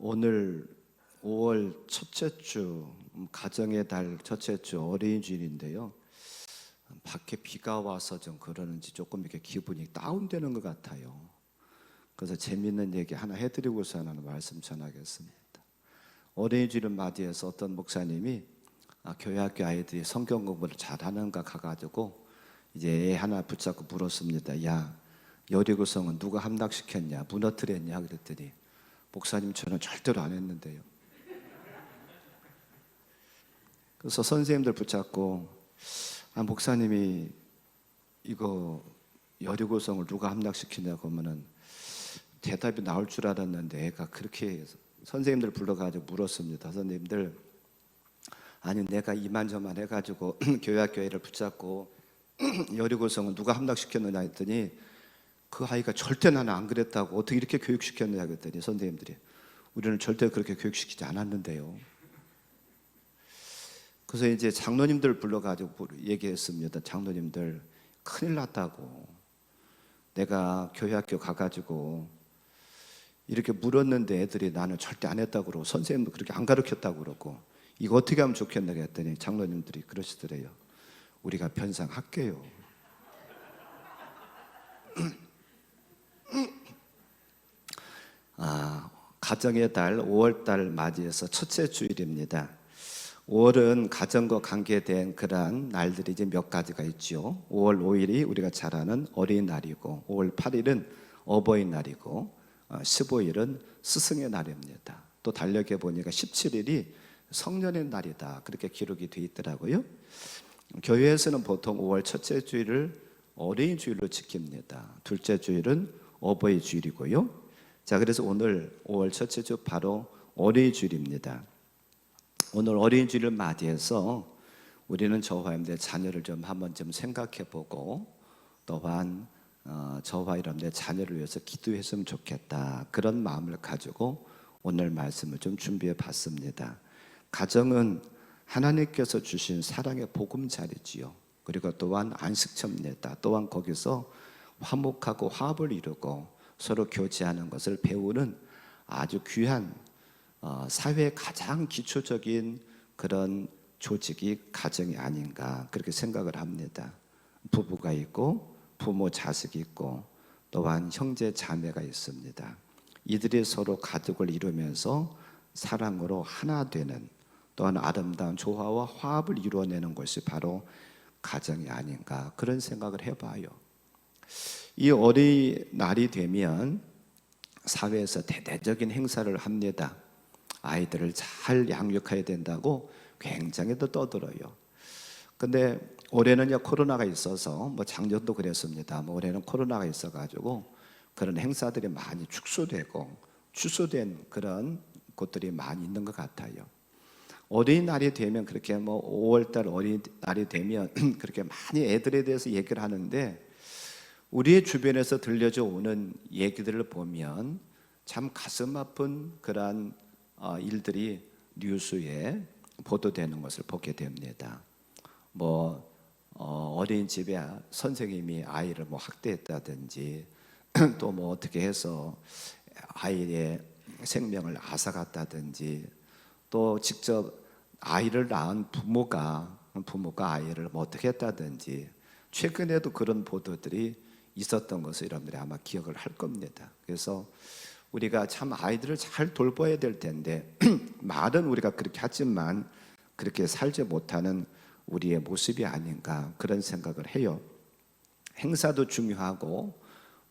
오늘 5월 첫째 주, 가정의 달 첫째 주 어린이주일인데요. 밖에 비가 와서 좀 그러는지 조금 이렇게 기분이 다운되는 것 같아요. 그래서 재밌는 얘기 하나 해드리고서 하는 말씀 전하겠습니다. 어린이주일을 맞이해서 어떤 목사님이 교회 학교 아이들이 성경 공부를 잘하는가 가가지고 이제 애 하나 붙잡고 물었습니다. 야, 여리고성은 누가 함락시켰냐, 무너뜨렸냐 그랬더니 목사님 저는 절대로 안 했는데요. 그래서 선생님들 붙잡고 목사님이 이거 여리고성을 누가 함락시키냐고 하면은 대답이 나올 줄 알았는데 애가 그렇게 선생님들 불러가지고 물었습니다. 선생님들, 아니 내가 이만저만 해가지고 교회학교회를 붙잡고 여리고성은 누가 함락시켰느냐 했더니 그 아이가 절대 나는 안 그랬다고, 어떻게 이렇게 교육시켰느냐 그랬더니 선생님들이 우리는 절대 그렇게 교육시키지 않았는데요. 그래서 이제 장로님들 불러가지고 얘기했습니다. 장로님들, 큰일 났다고. 내가 교회학교 가가지고 이렇게 물었는데 애들이 나는 절대 안 했다고 그러고 선생님도 그렇게 안 가르쳤다고 그러고 이거 어떻게 하면 좋겠나 했더니 장로님들이 그러시더래요. 우리가 변상할게요. 가정의 달 5월달 맞이해서 첫째 주일입니다. 5월은 가정과 관계된 그러한 날들이 이제 몇 가지가 있죠. 5월 5일이 우리가 잘 아는 어린이날이고 5월 8일은 어버이날이고 15일은 스승의 날입니다. 또 달력에 보니까 17일이 성년의 날이다, 그렇게 기록이 되어 있더라고요. 교회에서는 보통 5월 첫째 주일을 어린이 주일로 지킵니다. 둘째 주일은 어버이 주일이고요. 자, 그래서 오늘 5월 첫째 주 바로 어린이 주일입니다. 오늘 어린이 주일을 맞이해서 우리는 저와 여러분들의 자녀를 좀 한번 좀 생각해 보고 또한 저와 여러분들의 자녀를 위해서 기도했으면 좋겠다, 그런 마음을 가지고 오늘 말씀을 좀 준비해 봤습니다. 가정은 하나님께서 주신 사랑의 보금자리지요. 그리고 또한 안식처입니다. 또한 거기서 화목하고 화합을 이루고 서로 교제하는 것을 배우는 아주 귀한 사회의 가장 기초적인 그런 조직이 가정이 아닌가, 그렇게 생각을 합니다. 부부가 있고 부모 자식이 있고 또한 형제 자매가 있습니다. 이들이 서로 가족을 이루면서 사랑으로 하나 되는, 또한 아름다운 조화와 화합을 이루어내는 것이 바로 가정이 아닌가, 그런 생각을 해봐요. 이 어린이날이 되면 사회에서 대대적인 행사를 합니다. 아이들을 잘 양육해야 된다고 굉장히 떠들어요. 근데 올해는 코로나가 있어서 작년도 그랬습니다. 올해는 코로나가 있어가지고 그런 행사들이 많이 축소되고 취소된 그런 곳들이 많이 있는 것 같아요. 어린이날이 되면 그렇게 5월달 어린이날이 되면 그렇게 많이 애들에 대해서 얘기를 하는데 우리의 주변에서 들려져 오는 얘기들을 보면 참 가슴 아픈 그러한 일들이 뉴스에 보도되는 것을 보게 됩니다. 어린이집에 선생님이 아이를 학대했다든지 또 어떻게 해서 아이의 생명을 앗아갔다든지, 또 직접 아이를 낳은 부모가 아이를 어떻게 했다든지, 최근에도 그런 보도들이 있었던 것을 여러분들이 아마 기억을 할 겁니다. 그래서 우리가 참 아이들을 잘 돌봐야 될 텐데 말은 우리가 그렇게 하지만 그렇게 살지 못하는 우리의 모습이 아닌가, 그런 생각을 해요. 행사도 중요하고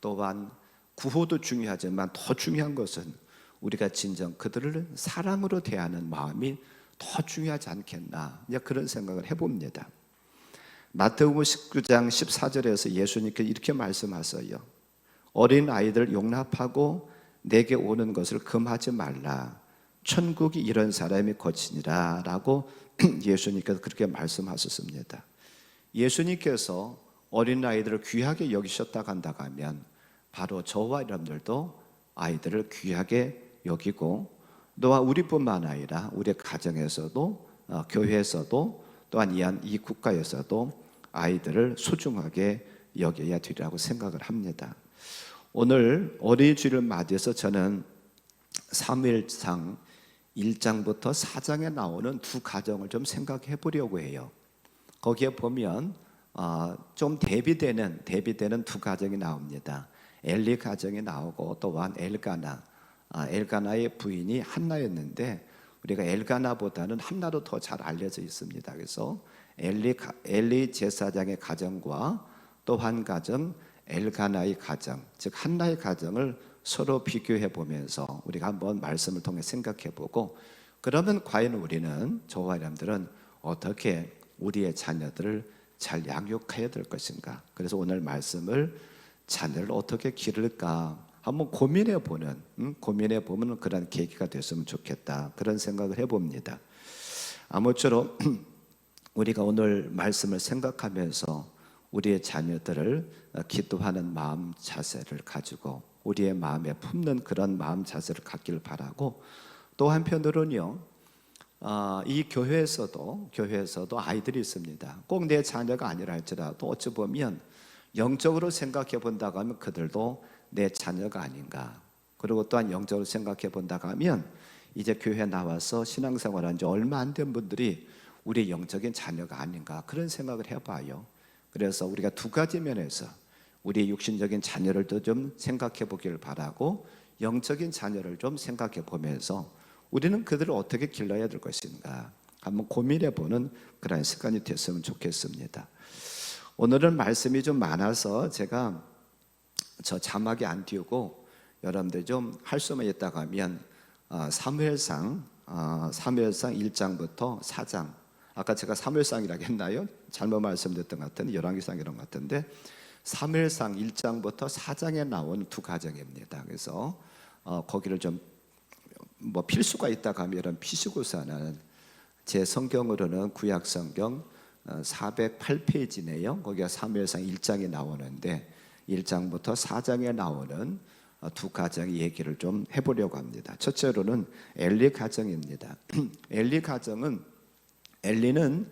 또한 구호도 중요하지만 더 중요한 것은 우리가 진정 그들을 사랑으로 대하는 마음이 더 중요하지 않겠나, 그런 생각을 해봅니다. 마태복음 19장 14절에서 예수님께서 이렇게 말씀하세요. 어린 아이들 용납하고 내게 오는 것을 금하지 말라. 천국이 이런 사람이 거치니라 라고 예수님께서 그렇게 말씀하셨습니다. 예수님께서 어린 아이들을 귀하게 여기셨다고 한다고 하면 바로 저와 여러분들도 아이들을 귀하게 여기고, 또한 우리뿐만 아니라 우리 가정에서도 교회에서도 또한 이 국가에서도 아이들을 소중하게 여겨야 되리라고 생각을 합니다. 오늘 어린이주일을 맞이해서 저는 사무엘상 1장부터 4장에 나오는 두 가정을 좀 생각해 보려고 해요. 거기에 보면 좀 대비되는 두 가정이 나옵니다. 엘리 가정이 나오고 또한 엘가나의 부인이 한나였는데 우리가 엘가나보다는 한나로 더 잘 알려져 있습니다. 그래서 엘리 제사장의 가정과 또 한 가정 엘가나의 가정, 즉 한나의 가정을 서로 비교해 보면서 우리가 한번 말씀을 통해 생각해 보고, 그러면 과연 우리는, 저와 여러분들은 어떻게 우리의 자녀들을 잘 양육해야 될 것인가. 그래서 오늘 말씀을 자녀를 어떻게 기를까 한번 고민해 보면 그런 계기가 됐으면 좋겠다, 그런 생각을 해봅니다. 아무쪼록 우리가 오늘 말씀을 생각하면서 우리의 자녀들을 기도하는 마음 자세를 가지고 우리의 마음에 품는 그런 마음 자세를 갖기를 바라고, 또 한편으로는요, 이 교회에서도 아이들이 있습니다. 꼭 내 자녀가 아니라 할지라도 어찌 보면 영적으로 생각해 본다고 하면 그들도 내 자녀가 아닌가. 그리고 또한 영적으로 생각해 본다고 하면 이제 교회 나와서 신앙생활한 지 얼마 안 된 분들이 우리 영적인 자녀가 아닌가, 그런 생각을 해봐요. 그래서 우리가 두 가지 면에서 우리 육신적인 자녀를도 좀 생각해 보기를 바라고, 영적인 자녀를 좀 생각해 보면서 우리는 그들을 어떻게 길러야 될 것인가 한번 고민해 보는 그런 시간이 됐으면 좋겠습니다. 오늘은 말씀이 좀 많아서 제가 저 자막에 안 띄우고 여러분들 좀 할 수만 있다고 하면 사무엘상 1장부터 4장, 아까 제가 사무엘상이라고 했나요? 잘못 말씀드렸던 것 같은데 열왕기상 이런 것 같은데 사무엘상 1장부터 4장에 나온 두 가정입니다. 그래서 거기를 좀 필수가 있다고 하면 이런 피시고사는 제 성경으로는 구약 성경 408페이지네요. 거기가 사무엘상 1장이 나오는데 1장부터 4장에 나오는 두 가정의 얘기를 좀 해보려고 합니다. 첫째로는 엘리 가정입니다. 엘리는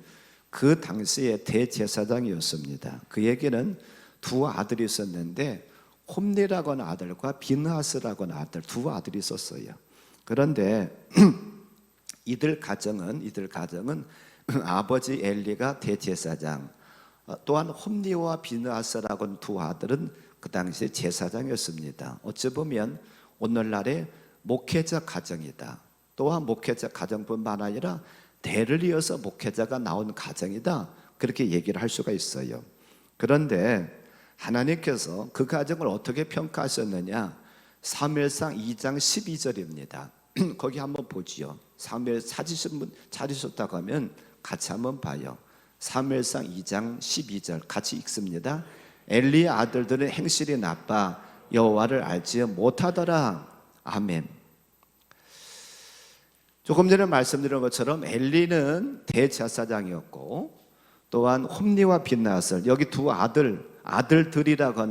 그 당시에 대제사장이었습니다. 그에게는 두 아들이 있었는데 홈리라고 하는 아들과 비느하스라고 하는 아들, 두 아들이 있었어요. 그런데 이들 가정은 아버지 엘리가 대제사장, 또한 홈리와 비느하스라고 하는 두 아들은 그 당시에 제사장이었습니다. 어찌 보면 오늘날의 목회자 가정이다. 또한 목회자 가정뿐만 아니라 대를 이어서 목회자가 나온 가정이다, 그렇게 얘기를 할 수가 있어요. 그런데 하나님께서 그 가정을 어떻게 평가하셨느냐, 사무엘상 2장 12절입니다. 거기 한번 보지요. 사무엘 찾으셨다고 하면 같이 한번 봐요. 사무엘상 2장 12절 같이 읽습니다. 엘리의 아들들은 행실이 나빠 여호와를 알지 못하더라. 아멘. 조금 전에 말씀드린 것처럼 엘리는 대제사장이었고, 또한 홈리와 비느하스, 여기 두 아들들이라고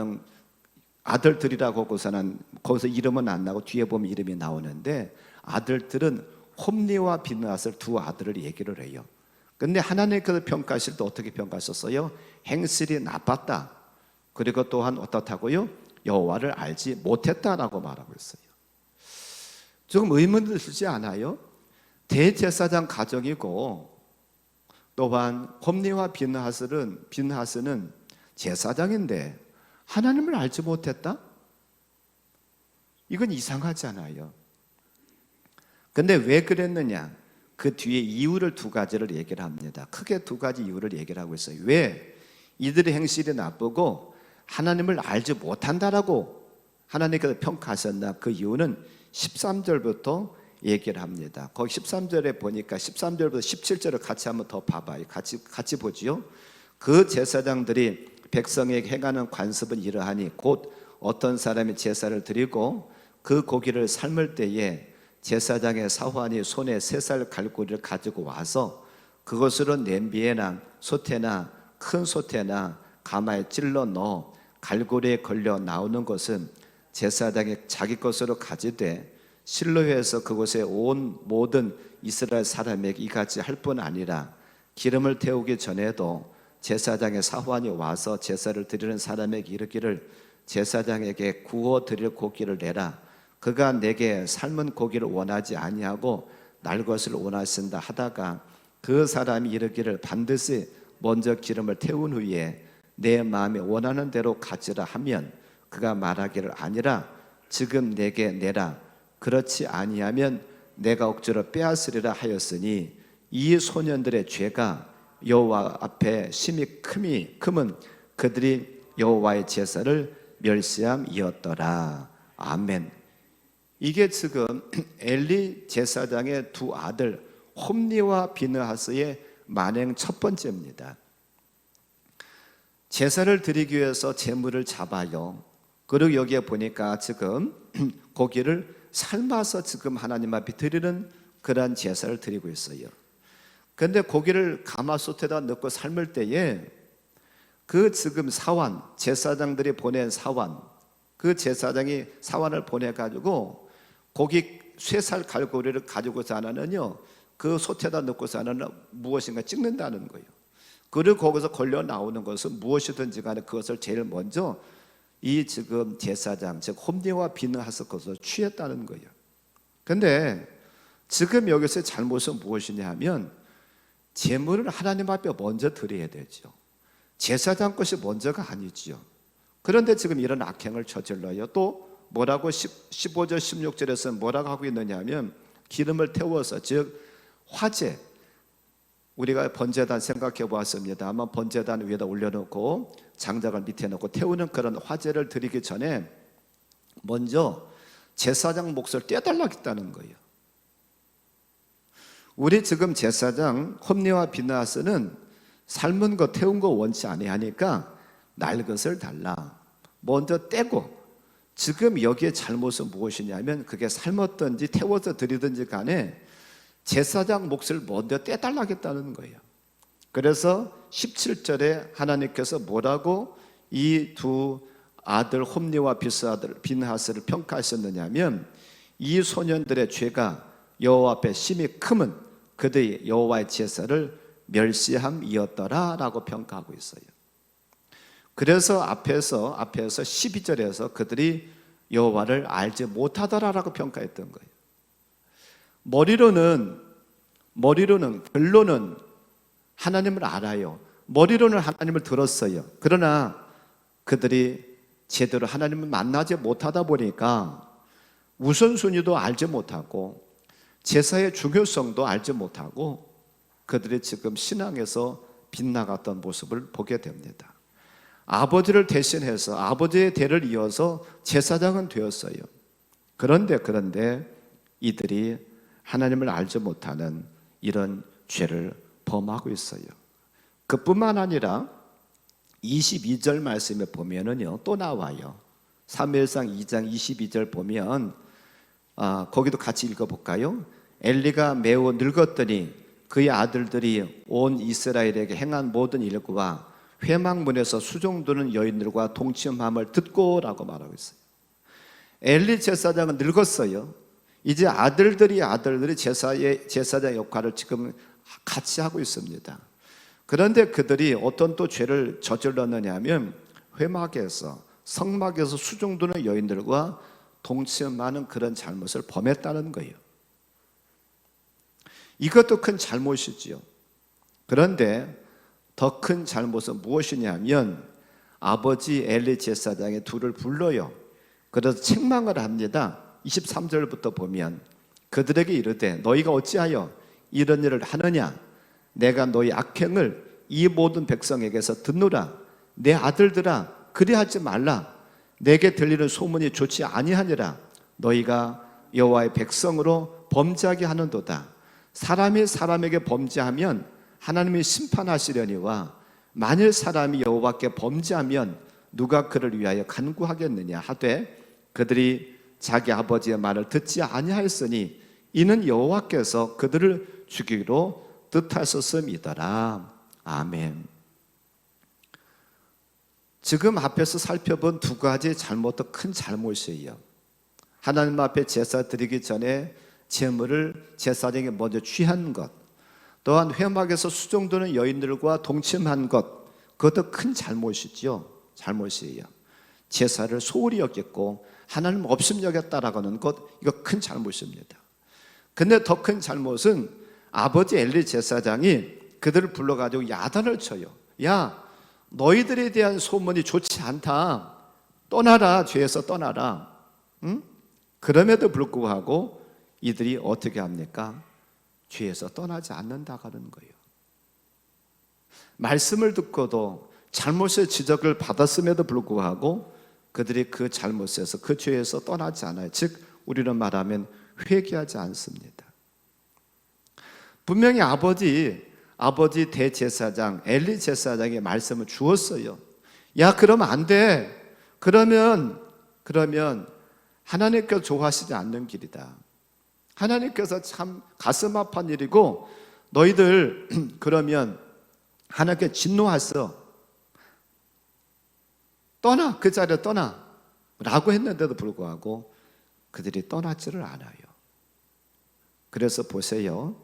하고서는 거기서 이름은 안 나고 뒤에 보면 이름이 나오는데, 아들들은 홈리와 비느하스 두 아들을 얘기를 해요. 근데 하나님께서 평가하실 때 어떻게 평가하셨어요? 행실이 나빴다. 그리고 또한 어떻다고요? 여호와를 알지 못했다라고 말하고 있어요. 조금 의문을 들지 않아요? 대제사장 가정이고, 또한 홈리와 비느하스는 제사장인데 하나님을 알지 못했다? 이건 이상하잖아요. 근데 왜 그랬느냐? 그 뒤에 이유를 두 가지를 얘기를 합니다. 크게 두 가지 이유를 얘기를 하고 있어요. 왜 이들의 행실이 나쁘고 하나님을 알지 못한다라고 하나님께서 평가하셨나? 그 이유는 13절부터 얘기를 합니다. 거기 13절에 보니까 13절부터 17절을 같이 한번 더 봐봐요. 같이 보지요. 그 제사장들이 백성에게 행하는 관습은 이러하니 곧 어떤 사람이 제사를 드리고 그 고기를 삶을 때에 제사장의 사환이 손에 3살 갈고리를 가지고 와서 그것으로 냄비에나 솥에나 큰 솥에나 가마에 찔러 넣어 갈고리에 걸려 나오는 것은 제사장이 자기 것으로 가지되 실로에서 그곳에 온 모든 이스라엘 사람에게 이같이 할 뿐 아니라 기름을 태우기 전에도 제사장의 사환이 와서 제사를 드리는 사람에게 이르기를 제사장에게 구워 드릴 고기를 내라. 그가 내게 삶은 고기를 원하지 아니하고 날 것을 원하신다 하다가 그 사람이 이르기를 반드시 먼저 기름을 태운 후에 내 마음에 원하는 대로 가지라 하면 그가 말하기를 아니라 지금 내게 내라 그렇지 아니하면 내가 억지로 빼앗으리라 하였으니 이 소년들의 죄가 여호와 앞에 심히 크면 그들이 여호와의 제사를 멸시함이었더라. 아멘. 이게 지금 엘리 제사장의 두 아들 홈니와 비느하스의 만행 첫 번째입니다. 제사를 드리기 위해서 제물을 잡아요. 그리고 여기에 보니까 지금 고기를 삶아서 지금 하나님 앞에 드리는 그러한 제사를 드리고 있어요. 그런데 고기를 가마솥에다 넣고 삶을 때에 그 지금 사환, 제사장들이 보낸 사환, 그 제사장이 사환을 보내가지고 고기 쇠살 갈고리를 가지고서 하나는요 그 솥에다 넣고서 하나는 무엇인가 찍는다는 거예요. 그리고 거기서 걸려 나오는 것은 무엇이든지 간에 그것을 제일 먼저 이 지금 제사장 즉 홈니와 비느하스 것을 취했다는 거예요. 그런데 지금 여기서 잘못은 무엇이냐 하면 제물을 하나님 앞에 먼저 드려야 되죠. 제사장 것이 먼저가 아니지요. 그런데 지금 이런 악행을 저질러요. 또 뭐라고 15절 16절에서 뭐라고 하고 있느냐 하면 기름을 태워서 즉 화제, 우리가 번제단 생각해 보았습니다. 아마 번제단 위에다 올려놓고 장작을 밑에 놓고 태우는 그런 화제를 드리기 전에 먼저 제사장 몫을 떼달라겠다는 거예요. 우리 지금 제사장 홈니와 비느하스는 삶은 거 태운 거 원치 아니하니까 날 것을 달라 먼저 떼고, 지금 여기에 잘못은 무엇이냐면 그게 삶았든지 태워서 드리든지 간에 제사장 몫을 먼저 떼달라겠다는 거예요. 그래서 17절에 하나님께서 뭐라고 이 두 아들 홈니와 비느하스를 평가하셨느냐면 이 소년들의 죄가 여호와 앞에 심히 크면 그들이 여호와의 제사를 멸시함이었더라 라고 평가하고 있어요. 그래서 앞에서 12절에서 그들이 여호와를 알지 못하더라라고 평가했던 거예요. 머리로는 결론은 하나님을 알아요. 머리로는 하나님을 들었어요. 그러나 그들이 제대로 하나님을 만나지 못하다 보니까 우선순위도 알지 못하고 제사의 중요성도 알지 못하고 그들이 지금 신앙에서 빗나갔던 모습을 보게 됩니다. 아버지를 대신해서 아버지의 대를 이어서 제사장은 되었어요. 그런데 이들이 하나님을 알지 못하는 이런 죄를 범하고 있어요. 그뿐만 아니라 22절 말씀에 보면은요 또 나와요. 사무엘상 2장 22절 보면 거기도 같이 읽어볼까요? 엘리가 매우 늙었더니 그의 아들들이 온 이스라엘에게 행한 모든 일과 회막문에서 수종드는 여인들과 동침함을 듣고 라고 말하고 있어요. 엘리 제사장은 늙었어요. 이제 아들들이 제사장 역할을 지금 같이 하고 있습니다. 그런데 그들이 어떤 또 죄를 저질렀느냐 하면 회막에서 성막에서 수종드는 여인들과 동침하는 그런 잘못을 범했다는 거예요. 이것도 큰 잘못이지요. 그런데 더 큰 잘못은 무엇이냐면 아버지 엘리 제사장의 둘을 불러요. 그래서 책망을 합니다. 23절부터 보면 그들에게 이르되 너희가 어찌하여 이런 일을 하느냐? 내가 너희 악행을 이 모든 백성에게서 듣노라. 내 아들들아 그리하지 말라. 내게 들리는 소문이 좋지 아니하니라. 너희가 여호와의 백성으로 범죄하게 하는도다. 사람이 사람에게 범죄하면 하나님이 심판하시려니와 만일 사람이 여호와께 범죄하면 누가 그를 위하여 간구하겠느냐 하되 그들이 자기 아버지의 말을 듣지 아니하였으니 이는 여호와께서 그들을 죽이기로 뜻하셨음이더라. 아멘. 지금 앞에서 살펴본 두 가지 잘못도 큰 잘못이에요. 하나님 앞에 제사 드리기 전에 제물을 제사장이 먼저 취한 것, 또한 회막에서 수종드는 여인들과 동침한 것, 그것도 큰 잘못이죠. 잘못이에요. 제사를 소홀히 여겼고 하나님 없음 여겼다라고 하는 것, 이거 큰 잘못입니다. 근데 더 큰 잘못은 아버지 엘리 제사장이 그들을 불러가지고 야단을 쳐요. 야, 너희들에 대한 소문이 좋지 않다. 떠나라, 죄에서 떠나라. 응? 그럼에도 불구하고 이들이 어떻게 합니까? 죄에서 떠나지 않는다고 하는 거예요. 말씀을 듣고도 잘못의 지적을 받았음에도 불구하고 그들이 그 잘못에서, 그 죄에서 떠나지 않아요. 즉 우리는 말하면 회개하지 않습니다. 분명히 아버지 대제사장 엘리 제사장의 말씀을 주었어요. 야, 그러면 안 돼. 그러면 하나님께서 좋아하시지 않는 길이다. 하나님께서 참 가슴 아픈 일이고 너희들 그러면 하나님께 진노하셔. 떠나, 그 자리에 떠나 라고 했는데도 불구하고 그들이 떠나지를 않아요. 그래서 보세요.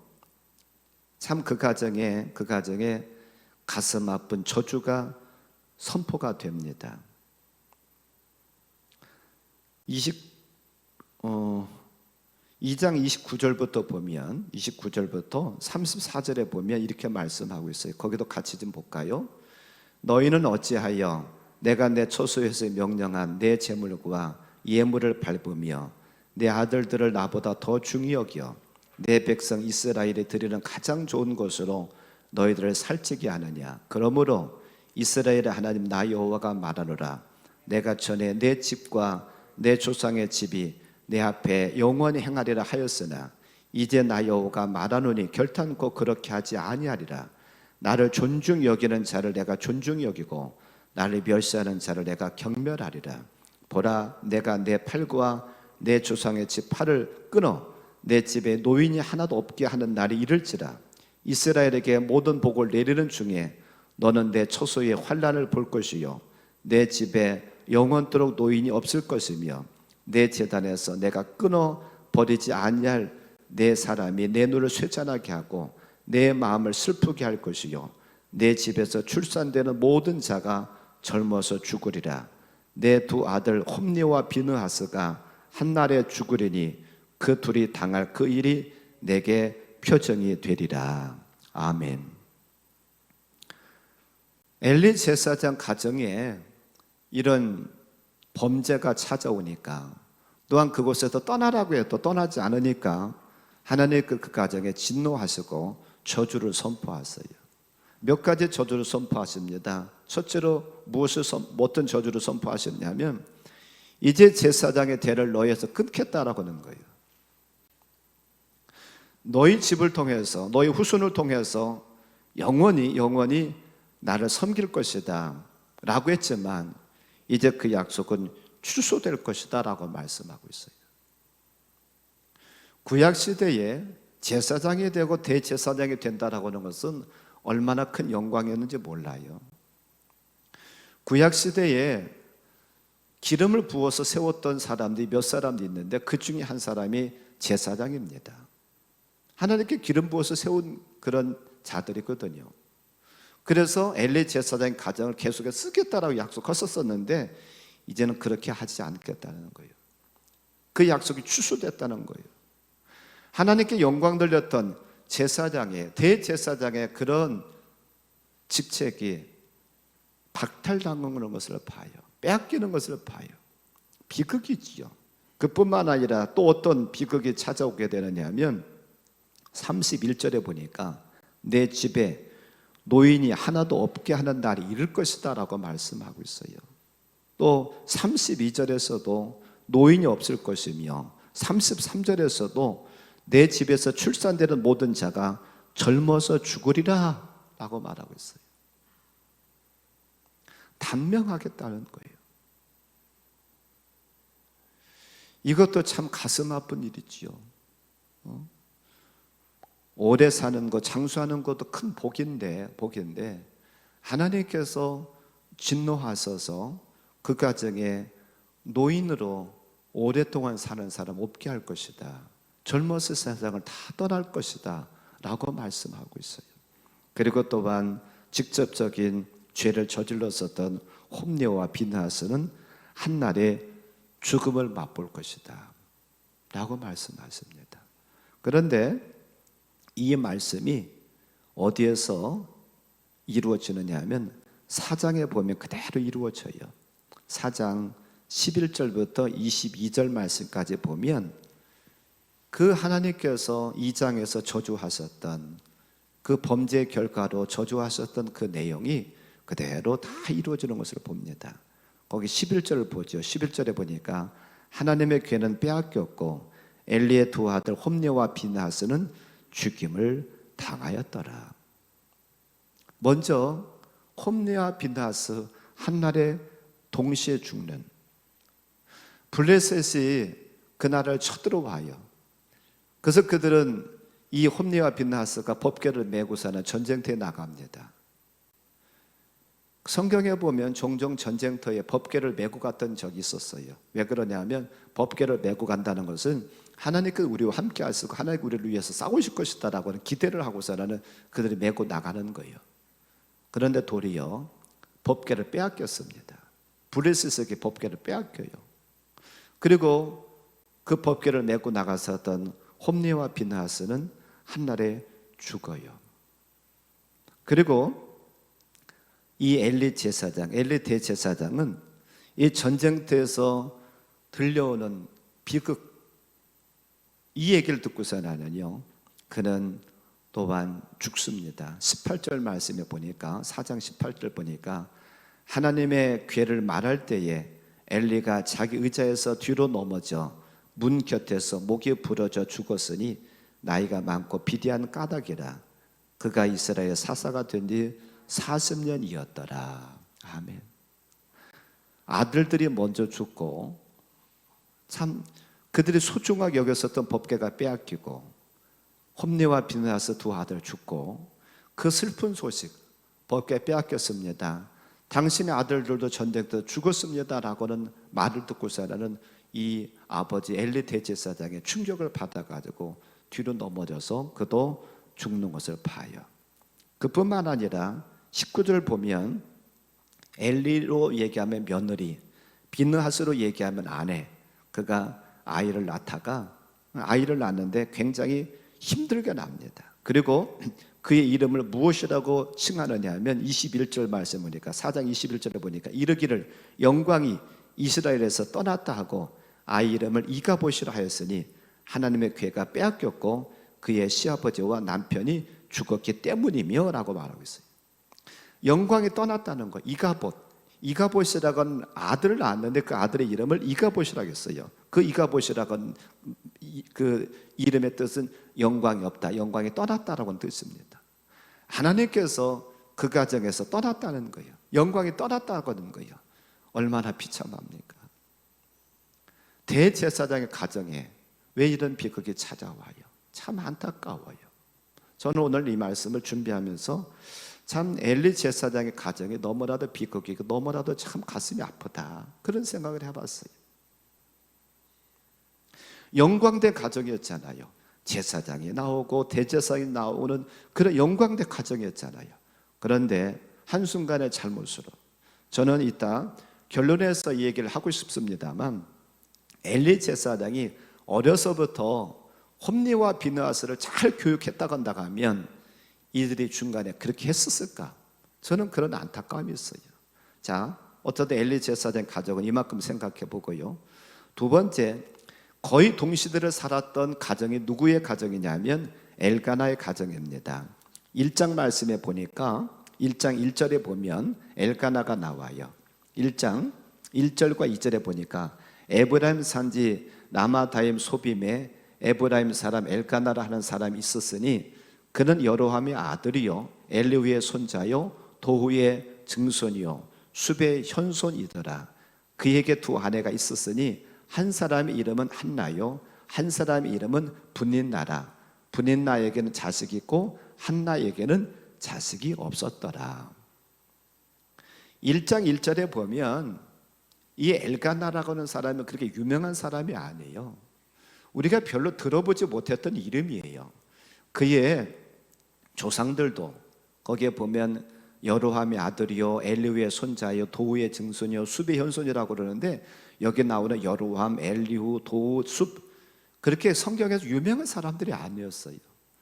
참 그 가정에 가슴 아픈 저주가 선포가 됩니다. 2장 29절부터 보면 29절부터 34절에 보면 이렇게 말씀하고 있어요. 거기도 같이 좀 볼까요? 너희는 어찌하여 내가 내 초소에서 명령한 내 제물과 예물을 밟으며 내 아들들을 나보다 더 중히 여겨 내 백성 이스라엘이 드리는 가장 좋은 것으로 너희들을 살찌게 하느냐. 그러므로 이스라엘의 하나님 나 여호와가 말하노라. 내가 전에 내 집과 내 조상의 집이 내 앞에 영원히 행하리라 하였으나 이제 나 여호와가 말하노니 결탄코 그렇게 하지 아니하리라. 나를 존중 여기는 자를 내가 존중 여기고 나를 멸시하는 자를 내가 경멸하리라. 보라, 내가 내 팔과 내 조상의 집 팔을 끊어 내 집에 노인이 하나도 없게 하는 날이 이를지라. 이스라엘에게 모든 복을 내리는 중에 너는 내 초소의 환난을 볼 것이요 내 집에 영원토록 노인이 없을 것이며 내 제단에서 내가 끊어 버리지 아니할 내 사람이 내 눈을 쇠잔하게 하고 내 마음을 슬프게 할 것이요 내 집에서 출산되는 모든 자가 젊어서 죽으리라. 내 두 아들 홈니와 비느하스가 한날에 죽으리니 그 둘이 당할 그 일이 내게 표정이 되리라. 아멘. 엘리 제사장 가정에 이런 범죄가 찾아오니까 또한 그곳에서 떠나라고 해도 떠나지 않으니까 하나님께서 그 가정에 진노하시고 저주를 선포하세요. 몇 가지 저주를 선포하십니다. 첫째로 어떤 저주를 선포하셨냐면 이제 제사장의 대를 너희에서 끊겠다라고 하는 거예요. 너희 집을 통해서 너희 후손을 통해서 영원히 나를 섬길 것이다 라고 했지만 이제 그 약속은 취소될 것이다 라고 말씀하고 있어요. 구약시대에 제사장이 되고 대제사장이 된다라고 하는 것은 얼마나 큰 영광이었는지 몰라요. 구약시대에 기름을 부어서 세웠던 사람들이 몇 사람도 있는데 그 중에 한 사람이 제사장입니다. 하나님께 기름 부어서 세운 그런 자들이거든요. 그래서 엘리 제사장 가정을 계속해서 쓰겠다라고 약속했었는데 이제는 그렇게 하지 않겠다는 거예요. 그 약속이 취소됐다는 거예요. 하나님께 영광 돌렸던 제사장의 대제사장의 그런 직책이 박탈당하는 것을 봐요. 빼앗기는 것을 봐요. 비극이지요. 그뿐만 아니라 또 어떤 비극이 찾아오게 되느냐 하면 31절에 보니까 내 집에 노인이 하나도 없게 하는 날이 이를 것이다 라고 말씀하고 있어요. 또 32절에서도 노인이 없을 것이며 33절에서도 내 집에서 출산되는 모든 자가 젊어서 죽으리라 라고 말하고 있어요. 단명하겠다는 거예요. 이것도 참 가슴 아픈 일이지요. 오래 사는 것, 장수하는 것도 큰 복인데 하나님께서 진노하셔서 그 가정에 노인으로 오랫동안 사는 사람 없게 할 것이다. 젊어서 세상을 다 떠날 것이다 라고 말씀하고 있어요. 그리고 또한 직접적인 죄를 저질렀었던 홈리와 비느하스는 한날에 죽음을 맛볼 것이다 라고 말씀하십니다. 그런데 이 말씀이 어디에서 이루어지느냐 하면 4장에 보면 그대로 이루어져요. 4장 11절부터 22절 말씀까지 보면 그 하나님께서 2장에서 저주하셨던 그 범죄의 결과로 저주하셨던 그 내용이 그대로 다 이루어지는 것을 봅니다. 거기 11절을 보죠. 11절에 보니까 하나님의 괴는 빼앗겼고 엘리의 두 아들 홈리와 비나하스는 죽임을 당하였더라. 먼저 홈리와 비나하스 한날에 동시에 죽는, 블레셋이 그날을 쳐들어와요. 그래서 그들은 이 홈리와 비나하스가 법궤를 메고서는 전쟁터에 나갑니다. 성경에 보면 종종 전쟁터에 법궤를 메고 갔던 적이 있었어요. 왜 그러냐면 법궤를 메고 간다는 것은 하나님께서 우리와 함께 하시고 하나님께서 우리를 위해서 싸우실 것이다 라고 하는 기대를 하고서는 그들이 메고 나가는 거예요. 그런데 도리어 법궤를 빼앗겼습니다. 블레셋에게 법궤를 빼앗겨요. 그리고 그 법궤를 메고 나갔었던 홈리와 비나하스는 한날에 죽어요. 그리고 이 엘리 제사장, 엘리 대제사장은 이 전쟁터에서 들려오는 비극, 이 얘기를 듣고서는요, 그는 또한 죽습니다. 18절 말씀에 보니까, 4장 18절 보니까 하나님의 괴를 말할 때에 엘리가 자기 의자에서 뒤로 넘어져 문 곁에서 목이 부러져 죽었으니 나이가 많고 비대한 까닭이라. 그가 이스라엘 사사가 된 뒤 40년이었더라. 아멘. 아들들이 먼저 죽고, 참 그들이 소중하게 여겼었던 법궤가 빼앗기고, 홈리와 비나하스 두 아들 죽고, 그 슬픈 소식, 법궤 빼앗겼습니다, 당신의 아들들도 전쟁터 죽었습니다 라고는 말을 듣고서는 이 아버지 엘리 대제사장의 충격을 받아가지고 뒤로 넘어져서 그도 죽는 것을 봐요. 그뿐만 아니라 19절 보면 엘리로 얘기하면 며느리, 비느하스로 얘기하면 아내, 그가 아이를 낳았는데 굉장히 힘들게 납니다. 그리고 그의 이름을 무엇이라고 칭하느냐 하면 21절 말씀 보니까, 4장 21절에 보니까 이르기를 영광이 이스라엘에서 떠났다 하고 아이 이름을 이가봇이라 하였으니 하나님의 괴가 빼앗겼고 그의 시아버지와 남편이 죽었기 때문이며 라고 말하고 있어요. 영광이 떠났다는 거, 이가봇이라고는 아들을 낳았는데 그 아들의 이름을 이가봇이라고 했어요. 그 이가봇이라고는 그 이름의 뜻은 영광이 없다, 영광이 떠났다라고는 뜻입니다. 하나님께서 그 가정에서 떠났다는 거예요. 영광이 떠났다고 하는 거예요. 얼마나 비참합니까? 대제사장의 가정에 왜 이런 비극이 찾아와요? 참 안타까워요. 저는 오늘 이 말씀을 준비하면서 참 엘리 제사장의 가정이 너무나도 비극이고 너무나도 참 가슴이 아프다, 그런 생각을 해봤어요. 영광된 가정이었잖아요. 제사장이 나오고 대제사장이 나오는 그런 영광된 가정이었잖아요. 그런데 한순간의 잘못으로, 저는 이따 결론에서 이 얘기를 하고 싶습니다만, 엘리 제사장이 어려서부터 홈리와 비느하스를 잘 교육했다고 한다면 이들이 중간에 그렇게 했었을까? 저는 그런 안타까움이 있어요. 자, 어쩌다 엘리 제사장 가족은 이만큼 생각해 보고요. 두 번째, 거의 동시대를 살았던 가정이 누구의 가정이냐면 엘가나의 가정입니다. 1장 말씀에 보니까 1장 1절에 보면 엘가나가 나와요. 1장 1절과 2절에 보니까 에브라임 산지 라마다임 소빔에 에브라임 사람 엘가나라 하는 사람이 있었으니 그는 여로함의 아들이요 엘리후의 손자요 도후의 증손이요 숲의 현손이더라. 그에게 두 아내가 있었으니 한 사람의 이름은 한나요 한 사람의 이름은 분닌나라. 분닌나에게는 자식이 있고 한나에게는 자식이 없었더라. 1장 1절에 보면 이 엘가나라고 하는 사람은 그렇게 유명한 사람이 아니에요. 우리가 별로 들어보지 못했던 이름이에요. 그의 조상들도 거기에 보면 여로함의 아들이요 엘리후의 손자요 도후의 증손이요 숲의 현손이라고 그러는데, 여기 나오는 여로함, 엘리후, 도우, 숲 그렇게 성경에서 유명한 사람들이 아니었어요.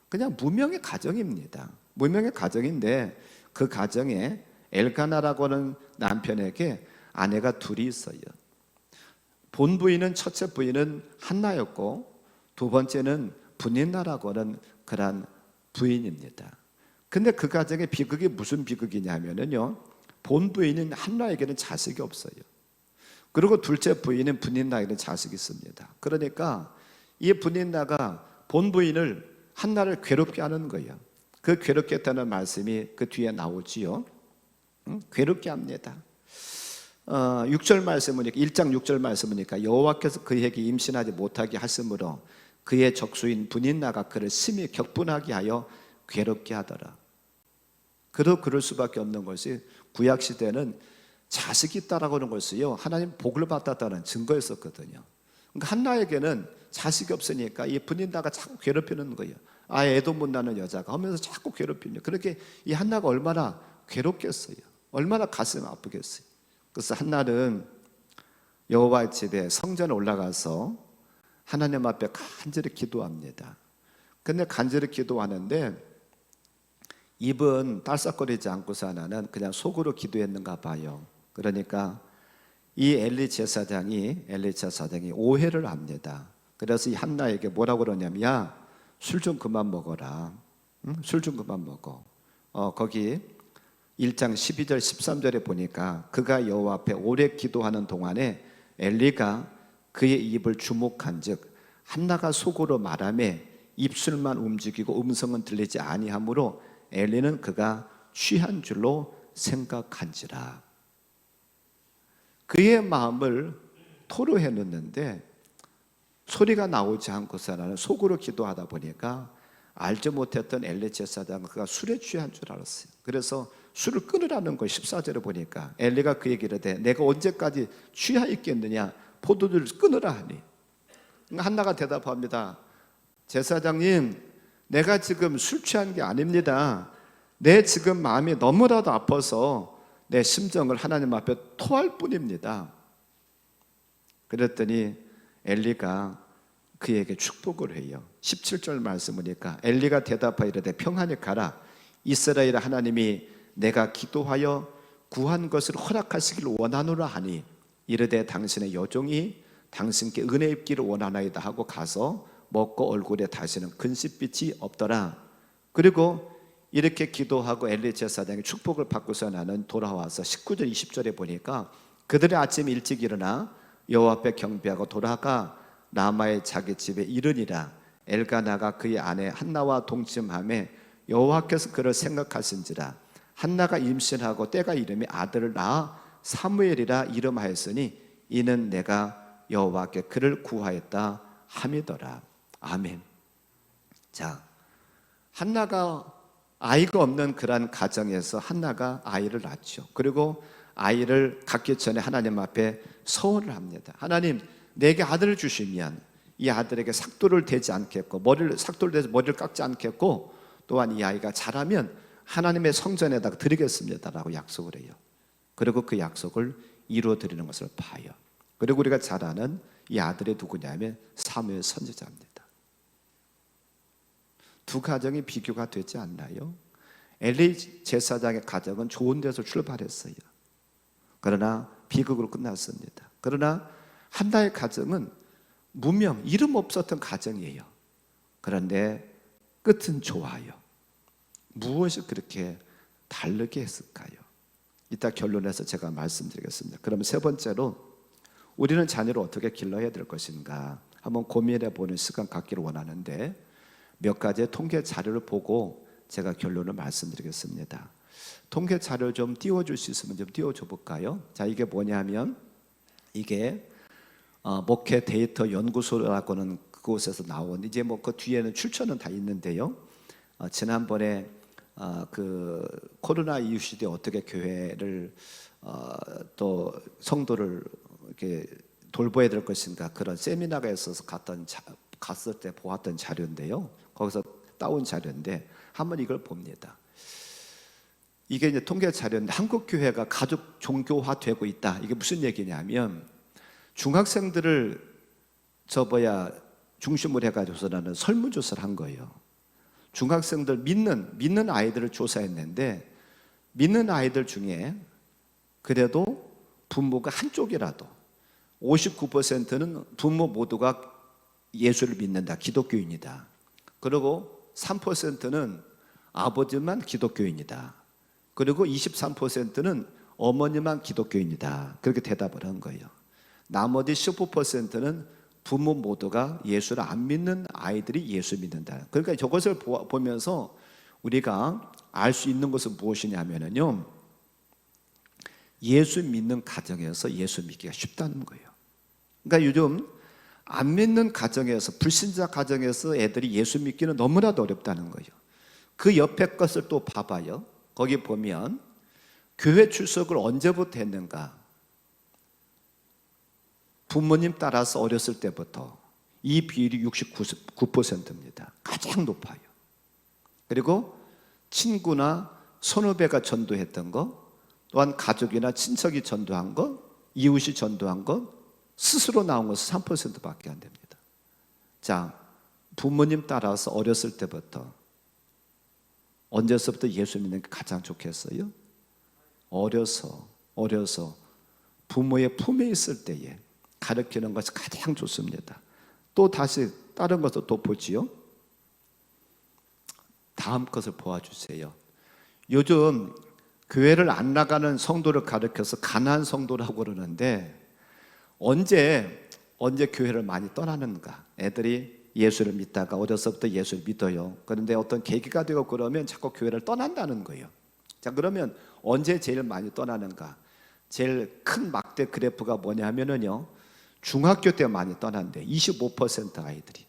그냥 무명의 가정입니다. 무명의 가정인데 그 가정에 엘가나라고 하는 남편에게 아내가 둘이 있어요. 본 부인은 첫째 부인은 한나였고 두 번째는 분인나라고 하는 그런 부인입니다. 근데 그 가정의 비극이 무슨 비극이냐면요, 본 부인은 한나에게는 자식이 없어요. 그리고 둘째 부인은 분인나에게는 자식이 있습니다. 그러니까 이 분인나가 본 부인을 한나를 괴롭게 하는 거예요. 그 괴롭게 했다는 말씀이 그 뒤에 나오지요. 괴롭게 합니다. 6절 말씀이니까 1장 6절 말씀이니까 여호와께서 그에게 임신하지 못하게 하심으로 그의 적수인 분인나가 그를 심히 격분하게 하여 괴롭게 하더라. 그럴 수밖에 없는 것이 구약 시대는 자식이 있다라고 하는 것이요, 하나님 복을 받았다는 증거였었거든요. 그러니까 한나에게는 자식이 없으니까 이 분인나가 자꾸 괴롭히는 거예요. 애도 못 낳는 여자가 하면서 자꾸 괴롭히는. 그렇게 이 한나가 얼마나 괴롭겠어요. 얼마나 가슴 아프겠어요. 그래서 한나는 여호와의 집에 성전에 올라가서 하나님 앞에 간절히 기도합니다. 근데 간절히 기도하는데 입은 딸싹거리지 않고서 하나는 그냥 속으로 기도했는가 봐요. 그러니까 이 엘리 제사장이 오해를 합니다. 그래서 이 한나에게 뭐라고 그러냐면, 야, 술 좀 그만 먹어라. 술 좀 그만 먹어. 거기 1장 12절 13절에 보니까 그가 여호와 앞에 오래 기도하는 동안에 엘리가 그의 입을 주목한즉 한나가 속으로 말하며 입술만 움직이고 음성은 들리지 아니하므로 엘리는 그가 취한 줄로 생각한지라. 그의 마음을 토로해 놓는데 소리가 나오지 않고서는 속으로 기도하다 보니까 알지 못했던 엘리 제사장은 그가 술에 취한 줄 알았어요. 그래서 술을 끊으라는 거 14절에 보니까 엘리가 그에게 이르되 내가 언제까지 취하 있겠느냐, 포도주를 끊으라 하니. 한나가 대답합니다. 제사장님, 내가 지금 술 취한 게 아닙니다. 내 지금 마음이 너무나도 아파서 내 심정을 하나님 앞에 토할 뿐입니다. 그랬더니 엘리가 그에게 축복을 해요. 17절 말씀이니까 엘리가 대답하여 이르되 평안히 가라. 이스라엘 하나님이 내가 기도하여 구한 것을 허락하시길 원하노라 하니 이르되 당신의 여종이 당신께 은혜 입기를 원하나이다 하고 가서 먹고 얼굴에 다시는 근심빛이 없더라. 그리고 이렇게 기도하고 엘리 제사장이 축복을 받고서 나는 돌아와서 19절 20절에 보니까 그들의 아침 일찍 일어나 여호와 앞에 경배하고 돌아가 라마의 자기 집에 이르니라. 엘가나가 그의 아내 한나와 동침하며 여호와께서 그를 생각하신지라. 한나가 임신하고 때가 이름이 아들을 낳아 사무엘이라 이름하였으니 이는 내가 여호와께 그를 구하였다 함이더라. 아멘. 자, 한나가 아이가 없는 그러한 가정에서 한나가 아이를 낳죠. 그리고 아이를 갖기 전에 하나님 앞에 서원을 합니다. 하나님, 내게 아들을 주시면 이 아들에게 삭도를 대지 않겠고 삭도를 대서 머리를 깎지 않겠고 또한 이 아이가 자라면 하나님의 성전에다가 드리겠습니다라고 약속을 해요. 그리고 그 약속을 이루어 드리는 것을 봐요. 그리고 우리가 잘 아는 이 아들이 누구냐면 사무엘 선지자입니다. 두 가정이 비교가 되지 않나요? 엘리 제사장의 가정은 좋은 데서 출발했어요. 그러나 비극으로 끝났습니다. 그러나 한나의 가정은 무명, 이름 없었던 가정이에요. 그런데 끝은 좋아요. 무엇이 그렇게 다르게 했을까요? 이따 결론에서 제가 말씀드리겠습니다. 그럼 세 번째로 우리는 자녀를 어떻게 길러야 될 것인가 한번 고민해 보는 시간 갖기를 원하는데 몇 가지의 통계 자료를 보고 제가 결론을 말씀드리겠습니다. 통계 자료 좀 띄워줄 수 있으면 좀 띄워줘 볼까요? 자, 이게 뭐냐면 이게 목회 데이터 연구소라고는 그곳에서 나온, 이제 뭐 그 뒤에는 출처는 다 있는데요. 지난번에 그 코로나 이후 시대에 어떻게 교회를 또 성도를 이렇게 돌봐야 될 것인가 그런 세미나가 있어서 갔을 때 보았던 자료인데요. 거기서 따온 자료인데 한번 이걸 봅니다. 이게 이제 통계 자료인데 한국 교회가 가족 종교화되고 있다. 이게 무슨 얘기냐면 중학생들을 중심으로 해가지고서 나는 설문조사를 한 거예요. 중학생들 믿는 아이들을 조사했는데, 믿는 아이들 중에 그래도 부모가 한쪽이라도 59%는 부모 모두가 예수를 믿는다, 기독교인이다. 그리고 3%는 아버지만 기독교인이다. 그리고 23%는 어머니만 기독교인이다. 그렇게 대답을 한 거예요. 나머지 15%는 부모 모두가 예수를 안 믿는 아이들이 예수 믿는다. 그러니까 저것을 보면서 우리가 알 수 있는 것은 무엇이냐면요, 예수 믿는 가정에서 예수 믿기가 쉽다는 거예요. 그러니까 요즘 안 믿는 가정에서, 불신자 가정에서 애들이 예수 믿기는 너무나도 어렵다는 거예요. 그 옆에 것을 또 봐봐요. 거기 보면 교회 출석을 언제부터 했는가? 부모님 따라서 어렸을 때부터. 이 비율이 69%입니다. 가장 높아요. 그리고 친구나 선후배가 전도했던 거, 또한 가족이나 친척이 전도한 것, 이웃이 전도한 것, 스스로 나온 것은 3%밖에 안 됩니다. 자, 부모님 따라서 어렸을 때부터, 언제서부터 예수 믿는 게 가장 좋겠어요? 어려서 부모의 품에 있을 때에 가르치는 것이 가장 좋습니다. 또 다시 다른 것을 또 보지요. 다음 것을 보아주세요. 요즘 교회를 안 나가는 성도를 가르쳐서 가난한 성도라고 그러는데, 언제 교회를 많이 떠나는가? 애들이 예수를 믿다가 어려서부터 예수를 믿어요. 그런데 어떤 계기가 되고 그러면 자꾸 교회를 떠난다는 거예요. 자, 그러면 언제 제일 많이 떠나는가? 제일 큰 막대 그래프가 뭐냐면요, 중학교 때 많이 떠난대. 25% 아이들이,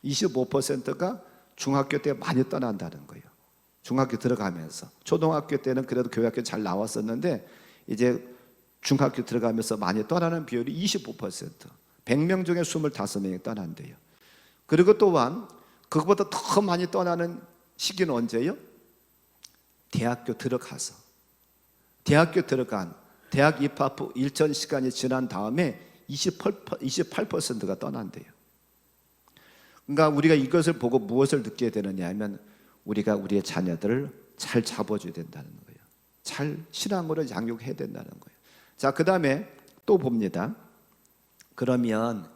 25%가 중학교 때 많이 떠난다는 거예요. 중학교 들어가면서. 초등학교 때는 그래도 교회학교 잘 나왔었는데, 이제 중학교 들어가면서 많이 떠나는 비율이 25%, 100명 중에 25명이 떠난대요. 그리고 또한 그것보다 더 많이 떠나는 시기는 언제예요? 대학교 들어가서. 대학 입학 후 일정 시간이 지난 다음에 28%가 떠난대요. 그러니까 우리가 이것을 보고 무엇을 느끼게 되느냐 하면, 우리가 우리의 자녀들을 잘 잡아줘야 된다는 거예요. 잘 신앙으로 양육해야 된다는 거예요. 자, 그 다음에 또 봅니다. 그러면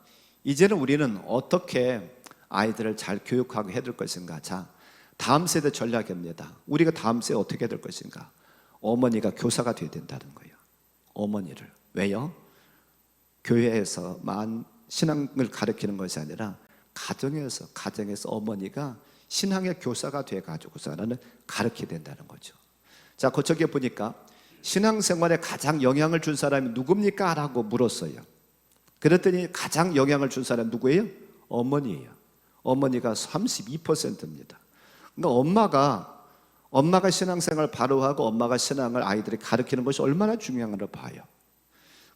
이제는 우리는 어떻게 아이들을 잘 교육하고 해야 될 것인가? 자, 다음 세대 전략입니다. 우리가 다음 세대 어떻게 해야 될 것인가? 어머니가 교사가 되어야 된다는 거예요. 어머니를. 왜요? 교회에서만 신앙을 가르치는 것이 아니라 가정에서 어머니가 신앙의 교사가 돼가지고서는 가르쳐야 된다는 거죠. 자, 그쪽에 보니까 신앙생활에 가장 영향을 준 사람이 누굽니까? 라고 물었어요. 그랬더니 가장 영향을 준 사람이 누구예요? 어머니예요. 어머니가 32%입니다. 그러니까 엄마가 신앙생활 바로 하고 엄마가 신앙을 아이들이 가르치는 것이 얼마나 중요한가를 봐요.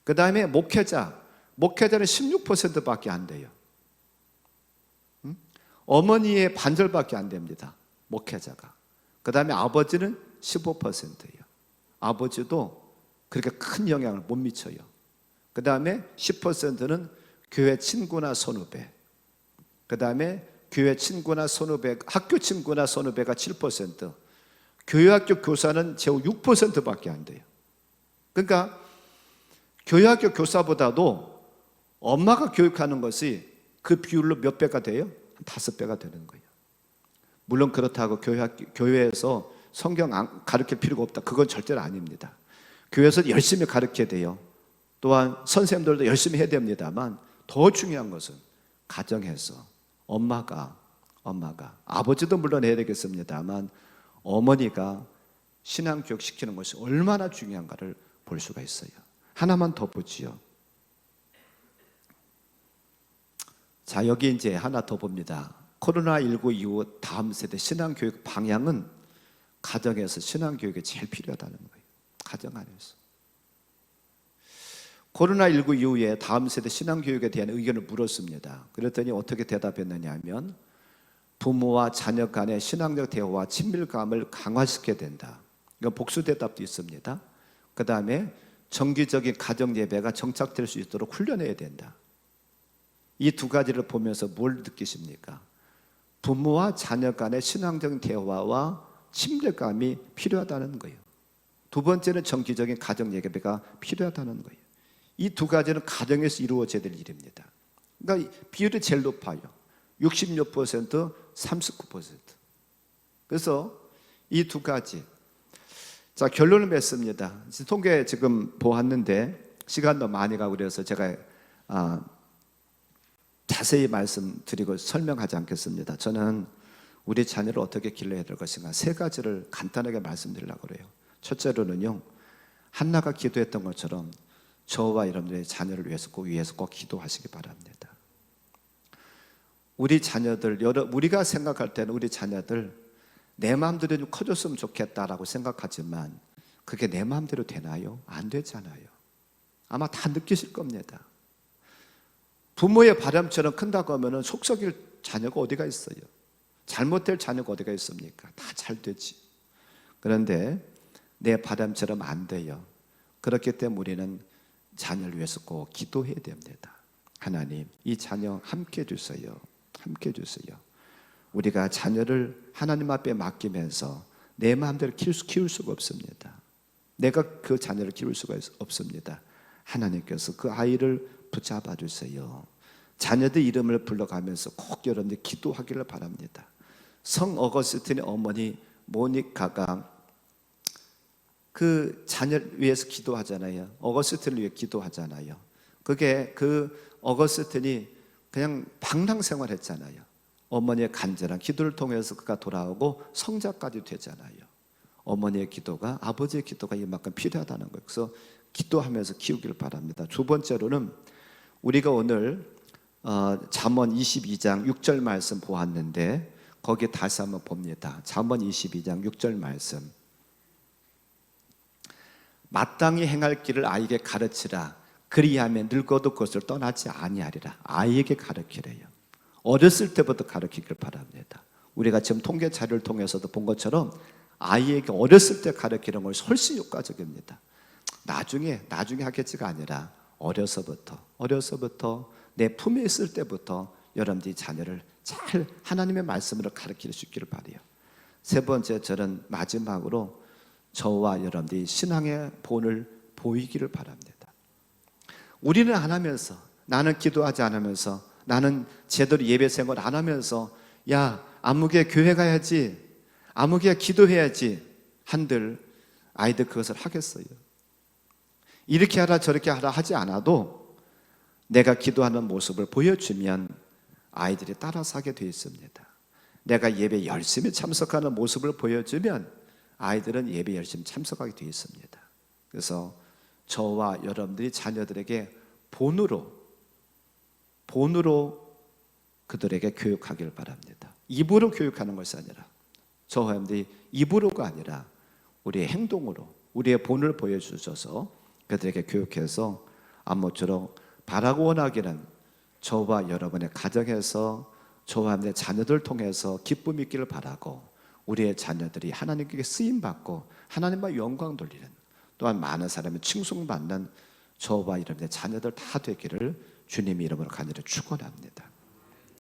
그 다음에 목회자는 16%밖에 안 돼요. 어머니의 반절밖에 안 됩니다, 목회자가. 그 다음에 아버지는 15%예요. 아버지도 그렇게 큰 영향을 못 미쳐요. 그 다음에 10%는 교회 친구나 선후배. 그 다음에 교회 친구나 선후배, 학교 친구나 선후배가 7%, 교회학교 교사는 제후 6%밖에 안 돼요. 그러니까 교회학교 교사보다도 엄마가 교육하는 것이 그 비율로 몇 배가 돼요? 한 5배가 되는 거예요. 물론 그렇다고 교회에서 성경 가르칠 필요가 없다, 그건 절대로 아닙니다. 교회에서 열심히 가르쳐야 돼요. 또한 선생님들도 열심히 해야 됩니다만, 더 중요한 것은 가정에서 엄마가, 아버지도 물론 해야 되겠습니다만, 어머니가 신앙교육 시키는 것이 얼마나 중요한가를 볼 수가 있어요. 하나만 더 보지요. 자, 여기 이제 하나 더 봅니다. 코로나19 이후 다음 세대 신앙교육 방향은 가정에서 신앙교육이 제일 필요하다는 거예요. 가정 안에서. 코로나19 이후에 다음 세대 신앙교육에 대한 의견을 물었습니다. 그랬더니 어떻게 대답했느냐 하면, 부모와 자녀 간의 신앙적 대화와 친밀감을 강화시켜야 된다. 이건 복수 대답도 있습니다. 그 다음에 정기적인 가정 예배가 정착될 수 있도록 훈련해야 된다. 이 두 가지를 보면서 뭘 느끼십니까? 부모와 자녀 간의 신앙적인 대화와 친밀감이 필요하다는 거예요. 두 번째는 정기적인 가정 예배가 필요하다는 거예요. 이 두 가지는 가정에서 이루어져야 될 일입니다. 그러니까 비율이 제일 높아요. 66%, 39%. 그래서 이 두 가지. 자, 결론을 맺습니다. 통계 지금 보았는데 시간도 많이 가고 그래서 제가 자세히 말씀드리고 설명하지 않겠습니다. 저는 우리 자녀를 어떻게 길러야 될 것인가 세 가지를 간단하게 말씀드리려고 그래요. 첫째로는요, 한나가 기도했던 것처럼 저와 여러분들의 자녀를 위해서 꼭 기도하시기 바랍니다. 우리 자녀들, 우리가 생각할 때는 우리 자녀들 내 마음대로 좀 커졌으면 좋겠다라고 생각하지만 그게 내 마음대로 되나요? 안 되잖아요. 아마 다 느끼실 겁니다. 부모의 바람처럼 큰다고 하면 속 썩일 자녀가 어디가 있어요? 잘못될 자녀가 어디가 있습니까? 다 잘 되지. 그런데 내 바람처럼 안 돼요. 그렇기 때문에 우리는 자녀를 위해서 꼭 기도해야 됩니다. 하나님, 이 자녀 함께 해주세요. 함께 해주세요. 우리가 자녀를 하나님 앞에 맡기면서 내 마음대로 키울 수가 없습니다. 내가 그 자녀를 키울 수가 없습니다. 하나님께서 그 아이를 붙잡아 주세요. 자녀들 이름을 불러가면서 꼭 여러분들 기도하기를 바랍니다. 성 어거스틴의 어머니 모니카가 그 자녀를 위해서 기도하잖아요. 어거스틴을 위해 기도하잖아요. 그게 그 어거스틴이 그냥 방랑생활 했잖아요. 어머니의 간절한 기도를 통해서 그가 돌아오고 성자까지 되잖아요. 어머니의 기도가, 아버지의 기도가 이만큼 필요하다는 거예요. 그래서 기도하면서 키우길 바랍니다. 두 번째로는 우리가 오늘 잠언 22장 6절 말씀 보았는데 거기에 다시 한번 봅니다. 잠언 22장 6절 말씀. 마땅히 행할 길을 아이에게 가르치라. 그리하면 늙어도 그것을 떠나지 아니하리라. 아이에게 가르치래요. 어렸을 때부터 가르치길 바랍니다. 우리가 지금 통계 자료를 통해서도 본 것처럼 아이에게 어렸을 때 가르치는 걸 훨씬 효과적입니다. 나중에 하겠지가 아니라 어려서부터 내 품에 있을 때부터 여러분들이 자녀를 잘 하나님의 말씀으로 가르칠 수 있기를 바라요. 세 번째, 저는 마지막으로 저와 여러분들이 신앙의 본을 보이기를 바랍니다. 우리는 안 하면서, 나는 기도하지 않으면서, 나는 제대로 예배 생활 안 하면서, 야, 아무개 교회 가야지, 아무개 기도해야지 한들 아이들 그것을 하겠어요? 이렇게 하라 저렇게 하라 하지 않아도 내가 기도하는 모습을 보여주면 아이들이 따라서 하게 되어 있습니다. 내가 예배 열심히 참석하는 모습을 보여주면 아이들은 예배 열심히 참석하게 되어 있습니다. 그래서 저와 여러분들이 자녀들에게 본으로 그들에게 교육하기를 바랍니다. 입으로 교육하는 것이 아니라, 저와 여러분들이 입으로가 아니라 우리의 행동으로 우리의 본을 보여주셔서 그들에게 교육해서 아무쪼록 바라고 원하기는 저와 여러분의 가정에서 저와 여러분의 자녀들 통해서 기쁨이 있기를 바라고, 우리의 자녀들이 하나님께 쓰임받고 하나님과 영광 돌리는, 또한 많은 사람이 칭송받는 저와 여러분의 자녀들 다 되기를 주님의 이름으로 간절히 축원합니다.